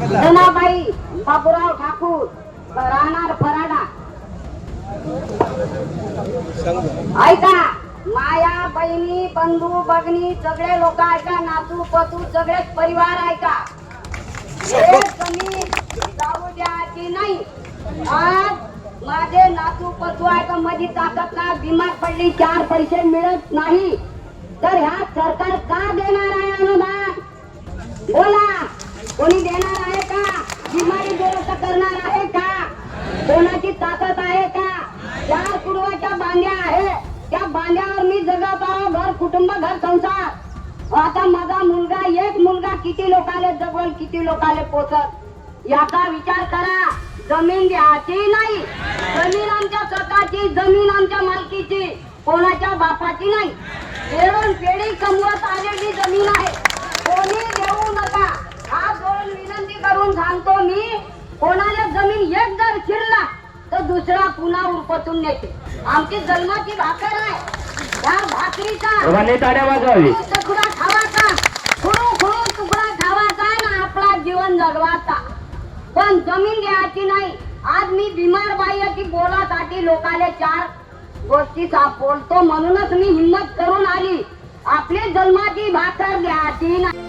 धनाबाई बापूराव ठाकूर, राहणार फराडा. ऐका, माया बहिणी बंधू भगिनी सगळे लोक ऐका, नातू पतू सगळेच परिवार ऐका. हे कमी जाऊ द्यायची नाही. आज माझे नातू पतू ऐका, माझी ताकद ना बिमार पडली, 4 पैसे मिळत नाही, तर ह्या सरकार का देणार आहे अनुदान? बोला, कोणी देणार आहे का? बिमारी दुरुस्त करणार आहे का? कोणाची ताकद आहे का? 4 कुटुंबाच्या बांध्या आहे, त्या बांध्यावर मी जगत आहो, घर कुटुंब घर संसार. आता माझा मुलगा, एक मुलगा किती लोकाले जगवल, किती लोकाले पोचत, याचा विचार करा. जमीन द्यायची नाही, जमीन आमच्या स्वतःची, जमीन आमच्या मालकीची, कोणाच्या बापाची नाही. पेढून पेढी कमवत आलेली जमीन आहे, कोणी देऊ नका. हा दोन विनंती करून सांगतो मी. कोणाला जमीन एक जर शिरला तर दुसरा पुन्हा उपटून नेते. आमची जन्माची भाकर आहे, त्या भाकरीचा तुकडा खावाचा, खुरू तुकडा खावाचा ना आपला जीवन जगवाचा, पण जमीन द्यायची नाही. आज मी बिमार बाई आहे, ती बोलासाठी लोकाले 4 गोष्टी बोलतो, म्हणूनच मी हिम्मत करून आली. आपली जन्माची भाकर द्यायची नाही.